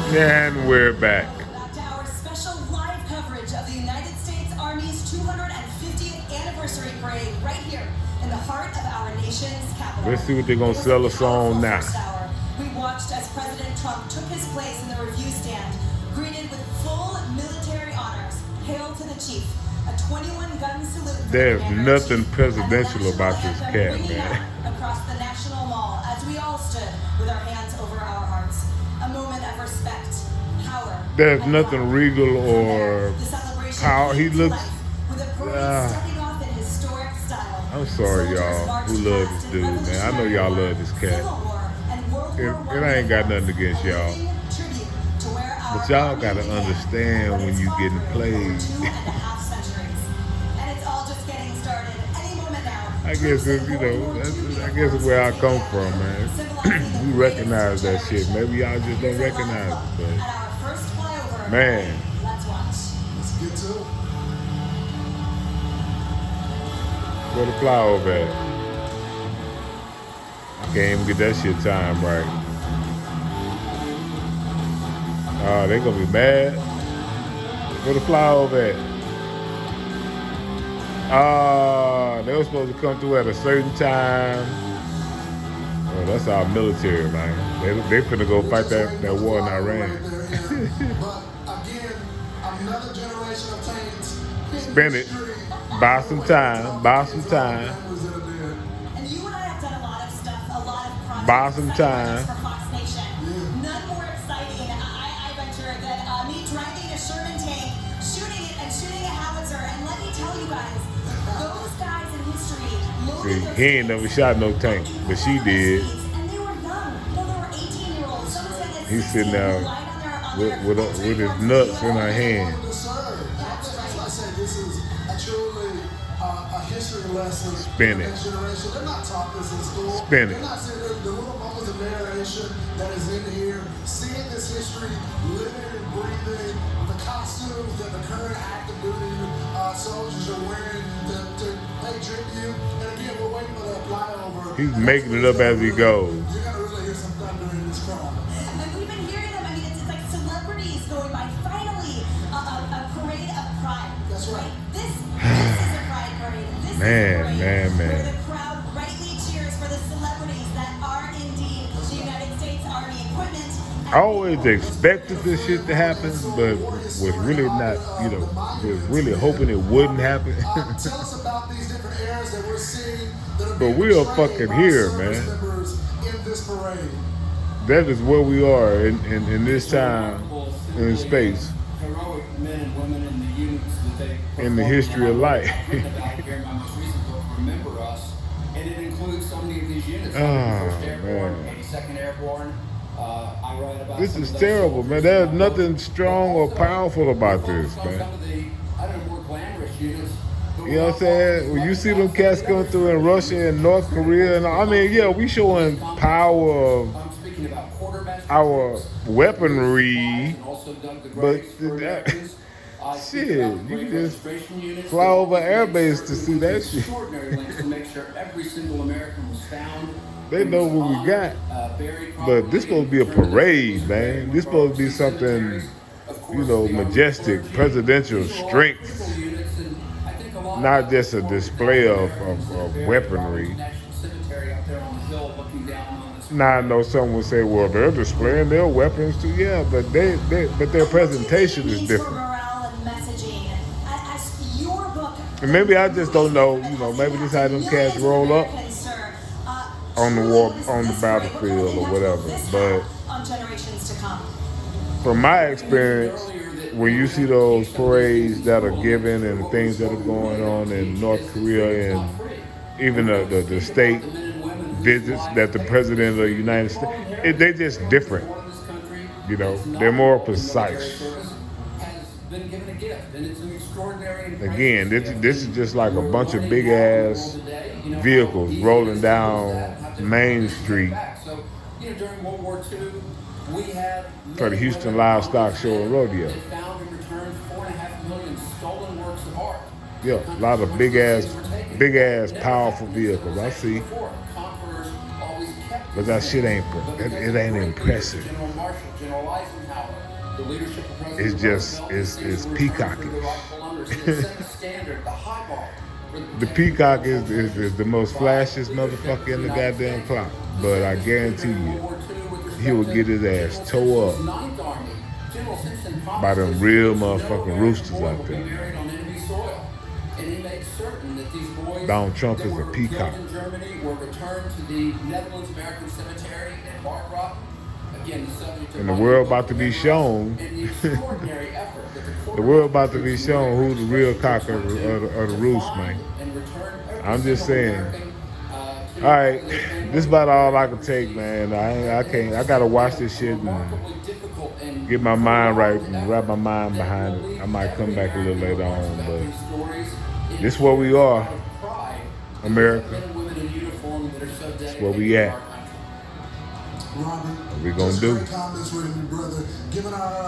And we're back. Back to our special live coverage of the United States Army's 250th anniversary parade right here in the heart of our nation's capital. Let's see what they're gonna It was a sell us on powerful now. first hour. We watched as President Trump took his place in the review stand, greeted with full military honors. Hail to the chief. A 21-gun salute for There's the nothing commander-in-chief, presidential and the about national this anthem cat, ringing man. out across the National Mall as we all stood with our hands over our hearts. A moment of respect, power. There's and nothing pride. regal From or there, the celebration power. He came to looks. life with a parade stepping off in historic style. I'm sorry, Soldiers y'all, marched who love past this in dude, man. I know Revolutionary y'all War, love this cat. Civil War, and World It, War it I ain't got uniforms, nothing against a y'all. living tribute to where our But y'all Army gotta began understand what when it's you fought getting through over played. 2.5 centuries. And it's all just getting started. Any moment now. I guess Troops in it's, you World know, War II I guess it's uniforms where I will take come that from, field, man. symbolizing the We greatest recognize that shit. generation. Maybe y'all just don't Here's a live recognize look it, at our first flyover. but man, Let's watch. Let's get to it. where the flower at? I can't even get that shit time right. Oh, they gonna be mad. Where the flower at? They were supposed to come through at a certain time. Oh, that's our military, man. They finna go We're fight just waiting that for the war in flyover Iran. right there, yeah. But again, another generation of tanks in Spin it. history. Buy some time. Buy some time. And you and I have done a lot of stuff, a lot of projects, Buy some exciting time. projects for Fox Nation. Yeah. None more exciting, I venture, than me driving a Sherman tank, shooting it, and shooting a howitzer. And let me tell you guys, those guys in history See, loaded those he ain't never shot no tank, but she did. and they were young. No, they were 18-year-olds. Some of them had He's 16 sitting there who lied on with his nuts in her hand. That's why I say this is truly a history lesson Spin for it. the next generation. They're not taught this in school. Spin it. They're not seeing the little moments of narration that is in here, seeing this history, living and breathing, the costumes that the current active duty soldiers are wearing to pay tribute. And again, we're waiting for that flyover. He's making it up as he goes. You're gonna really hear some thunder in this crowd. And we've been hearing them. I mean, it's like celebrities going by. Finally, a parade of pride. That's right. This is a pride parade. This Man, is a parade man, man. where the crowd rightly cheers for the celebrities that are indeed the United States Army equipment. I always expected this shit to happen, but was really not, was really hoping it wouldn't happen. Tell us about these different eras that we're seeing that are But being we are portrayed fucking by here, service man. members in this parade. That is where we are in this time, in space, Heroic men and women in the units that they in the history of life. I've written about here in my most recent book, Remember Us, and it includes so many of these units. Oh, 101st Airborne, man. 82nd Airborne. I write about This some is of those terrible, soldiers man. in There's my book. nothing strong or But powerful about we're this, focused on man. some of the, I don't know, more glamorous units. You know what I'm saying? When you see them cats coming through in Russia and North Korea, and I mean, yeah, we showing power of I'm speaking about quartermaster our troops, weaponry, and also Doug the but Great for that, Americans. I speak shit, about you great can just registration units fly that over always air made base certain to see we that did shit. extraordinary lengths to make sure every single American was found. They know was what we honored, got. buried But this properly, supposed to be a and returned to their parade, families man. buried This supposed to be in something, cemeteries. Of course, the Army majestic, clergy. presidential These are all strength, critical units, and I think a lot not of just a us display of Americans that are buried weaponry. at National Cemetery up there on the hill looking down on this Now I know some will say, well, they're displaying their weapons too. Yeah, but but their presentation is different. Morale and messaging. As your book. And maybe I just don't know, maybe this how them cats roll up on the war, on the battlefield or whatever. But on generations to come. from my experience, when you see those parades that are given and the things that are going on in North Korea and even the state visits that the president of the United States, they're just different. They're more precise. Again, this is just like a bunch of big ass vehicles rolling down Main Street During World War II, we had for the Houston Livestock Show and Rodeo. They found and returned 4.5 million stolen works of art. Yeah, a lot of big ass, powerful vehicles. I see. Conquerors always kept But that shit ain't, it ain't impressive. General Marshall, General Eisenhower, the leadership of President It's just, Roosevelt, it's they were peacocky. the rightful owners, and it set the standard, the high bar. The peacock is the most flashiest motherfucker in the goddamn clock. But I guarantee you, he will get his ass tore up by them real motherfucking roosters out there. Donald Trump is a peacock. And the world about to be shown, the world about to be shown who the real cock of the roost, man. I'm just saying. All right, this is about all I can take, man. I can't. I gotta watch this shit and get my mind right and wrap my mind behind it. I might come back a little later on, but this is where we are, America. This is where we at. Robert, What we gonna do? Comments with me, brother. Giving our